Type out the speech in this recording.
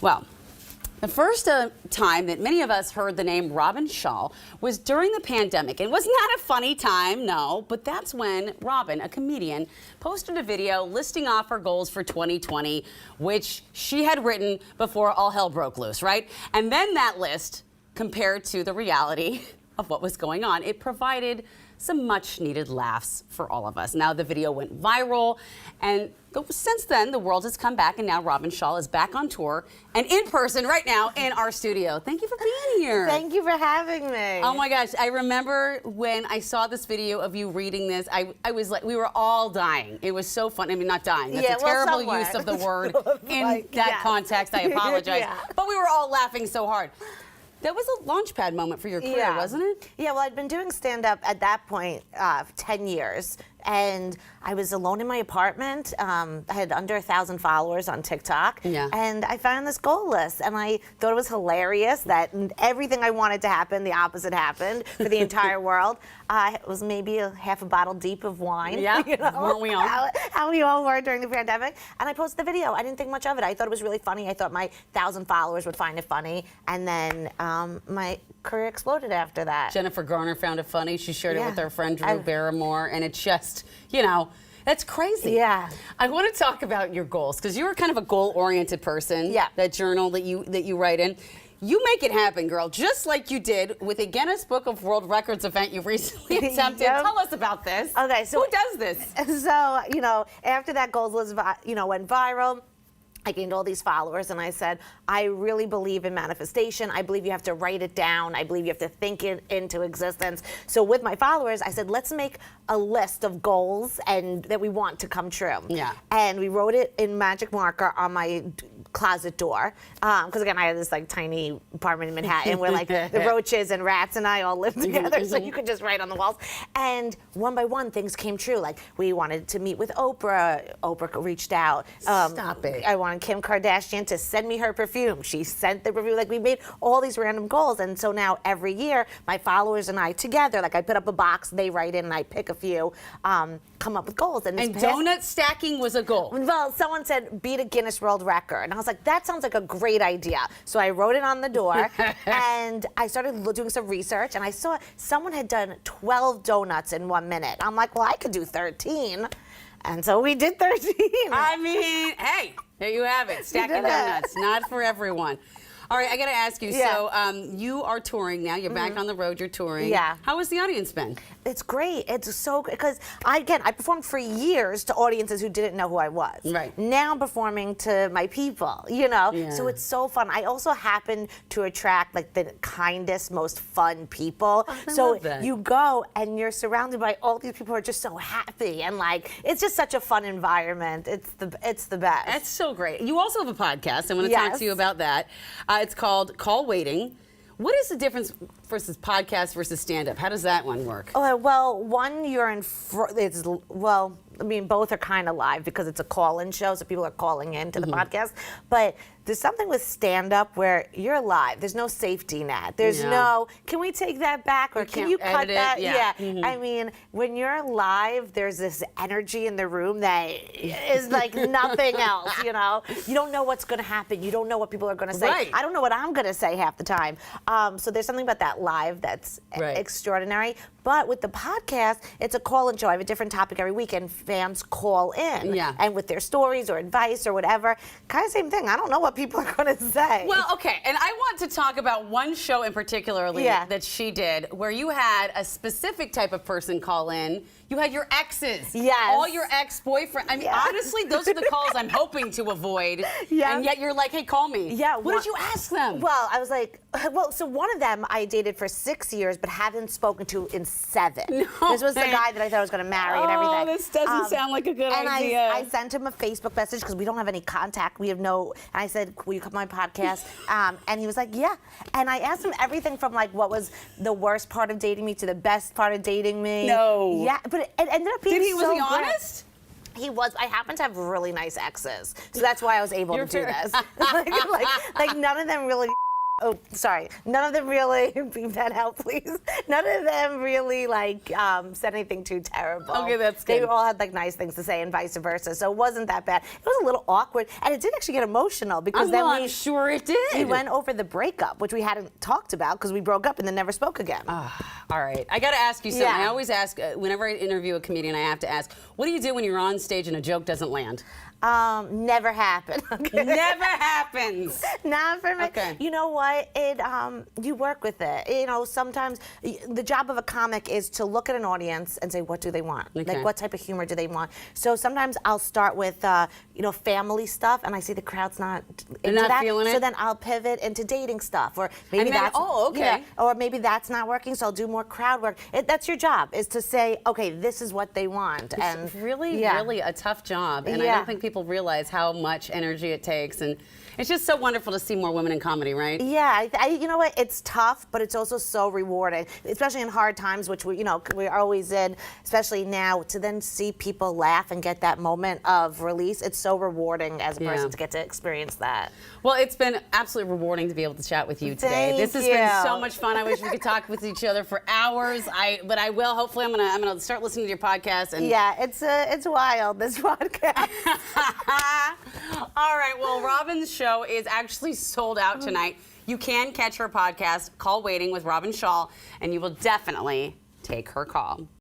Well, the first time that many of us heard the name Robyn Schall was during the pandemic. It was not a funny time, no, but that's when Robyn, a comedian, posted a video listing off her goals for 2020, which she had written before all hell broke loose, right? And then that list, compared to the reality of what was going on, it provided some much needed laughs for all of us. Now the video went viral, and since then the world has come back, and now Robyn Schall is back on tour and in person right now in our studio. Thank you for being here. Thank you for having me. Oh my gosh, I remember when I saw this video of you reading this, I was like, we were all dying. It was so fun. I mean, not dying. That's a terrible use of the word in that context. I apologize. But we were all laughing so hard. That was a launchpad moment for your career, wasn't it? Yeah, well, I'd been doing stand-up at that point 10 years, and I was alone in my apartment. I had under 1,000 followers on TikTok, and I found this goal list, and I thought it was hilarious that everything I wanted to happen, the opposite happened for the entire world. It was maybe half a bottle deep of wine. Yeah, you know, weren't we all? How we all were during the pandemic. And I posted the video. I didn't think much of it. I thought it was really funny. I thought my 1,000 followers would find it funny, and then my career exploded after that. Jennifer Garner found it funny. She shared it with her friend Drew Barrymore, and it just, you know, that's crazy. Yeah. I want to talk about your goals, because you're kind of a goal-oriented person. Yeah. That journal that you write in. You make it happen, girl, just like you did with a Guinness Book of World Records event you recently attempted. Tell us about this. Okay, so who does this? So, you know, after that goals list, went viral, I gained all these followers, and I said, I really believe in manifestation. I believe you have to write it down. I believe you have to think it into existence. So with my followers, I said, let's make a list of goals and that we want to come true. Yeah. And we wrote it in magic marker on my closet door. Because again, I had this like tiny apartment in Manhattan where like the roaches and rats and I all lived together. So you could just write on the walls. And one by one, things came true. Like we wanted to meet with Oprah. Oprah reached out. Stop it. I wanted Kim Kardashian to send me her perfume. She sent the perfume. Like we made all these random goals. And so now every year, my followers and I together, like I put up a box, they write in and I pick a few, come up with goals. And donut stacking was a goal. Well, someone said beat a Guinness World Record. And I was like, that sounds like a great idea. So I wrote it on the door and I started doing some research and I saw someone had done 12 donuts in 1 minute. I'm like, well, I could do 13. And so we did 13. I mean, hey, there you have it. Stacking donuts, not for everyone. All right, I got to ask you, so you are touring now. You're back on the road. You're touring. Yeah. How has the audience been? It's great. It's so good because I performed for years to audiences who didn't know who I was. Right. Now I'm performing to my people, you know. Yeah. So it's so fun. I also happen to attract like the kindest, most fun people. Oh, I so love that. You go and you're surrounded by all these people who are just so happy and like it's just such a fun environment. It's the best. That's so great. You also have a podcast. I want to talk to you about that. It's called Call Waiting. What is the difference versus podcast versus stand-up? How does that one work? Well, one you're in. I mean, both are kind of live because it's a call-in show, so people are calling in to the podcast. But there's something with stand-up where you're live. There's no safety net. There's no, can we take that back or can you cut that? Yeah. I mean, when you're live, there's this energy in the room that is like nothing else, you know? You don't know what's going to happen. You don't know what people are going to say. Right. I don't know what I'm going to say half the time. So there's something about that live that's extraordinary. But with the podcast, it's a call-in show. I have a different topic every week, and fans call in. And with their stories or advice or whatever, kind of same thing. I don't know what people are going to say. Well, okay, and I want to talk about one show in particular that she did where you had a specific type of person call in. You had your exes. Yes. All your ex-boyfriends. I mean, honestly, those are the calls I'm hoping to avoid. And yet you're like, hey, call me. Yeah. What did you ask them? Well, I was like, so one of them I dated for 6 years but haven't spoken to in 7. No, this was the guy that I thought I was going to marry and everything. Oh, this doesn't sound like a good idea. And I sent him a Facebook message because we don't have any contact. We have no, and I said, will you come on my podcast? And he was like, yeah. And I asked him everything from like what was the worst part of dating me to the best part of dating me. No. Yeah, but it ended up being Was he honest? He was. I happen to have really nice exes, so that's why I was able to do this. like none of them really Oh, sorry. None of them really, beep that out, please. None of them really, like, said anything too terrible. Okay, that's good. They all had, like, nice things to say and vice versa, so it wasn't that bad. It was a little awkward, and it did actually get emotional because I'm sure it did. we went over the breakup, which we hadn't talked about because we broke up and then never spoke again. All right. I got to ask you something. Yeah. I always ask, whenever I interview a comedian, I have to ask, what do you do when you're on stage and a joke doesn't land? Never happened. Okay. Never happens. Not for me. Okay. You know what? You work with it. You know, sometimes the job of a comic is to look at an audience and say, what do they want? Okay. Like, what type of humor do they want? So sometimes I'll start with, family stuff, and I see the crowd's not into not that. feeling it? So then I'll pivot into dating stuff, or maybe And then- that's okay. yeah, or maybe that's not working. So I'll do more crowd work. That's your job, is to say, okay, this is what they want. And It's really a tough job, and I Yeah. don't think people realize how much energy it takes, and it's just so wonderful to see more women in comedy, right? Yeah, you know what? It's tough, but it's also so rewarding, especially in hard times, which we're always in, especially now. To then see people laugh and get that moment of release, it's so rewarding as a person Yeah. to get to experience that. Well, it's been absolutely rewarding to be able to chat with you today. Thank This has been you. so much fun. I wish we could talk with each other for hours. But I will. Hopefully, I'm gonna start listening to your podcast. And Yeah, it's wild, this podcast. all right. Well, Robyn's show is actually sold out tonight. You can catch her podcast, Call Waiting with Robyn Schall, and you will definitely take her call.